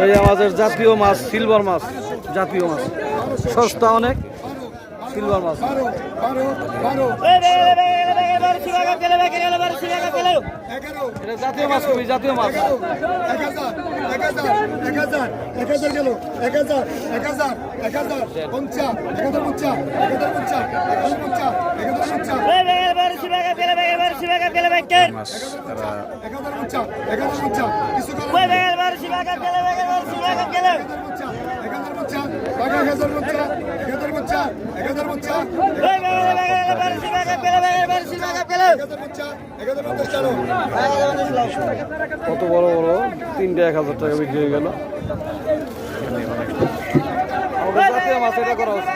এই আমাদের জাতীয় মাছ, সিলভার মাছ, জাতীয় মাছ সস্তা অনেক, সিলভার মাছ। এটা জাতীয় মাছ, খুবই জাতীয় মাছ। 1000 গেল, 1000 কত বড় বড়, 3টা 1000 টাকা বিক্রি হয়ে গেল। আমাদের জাতীয় মাছ এটা করা হচ্ছে।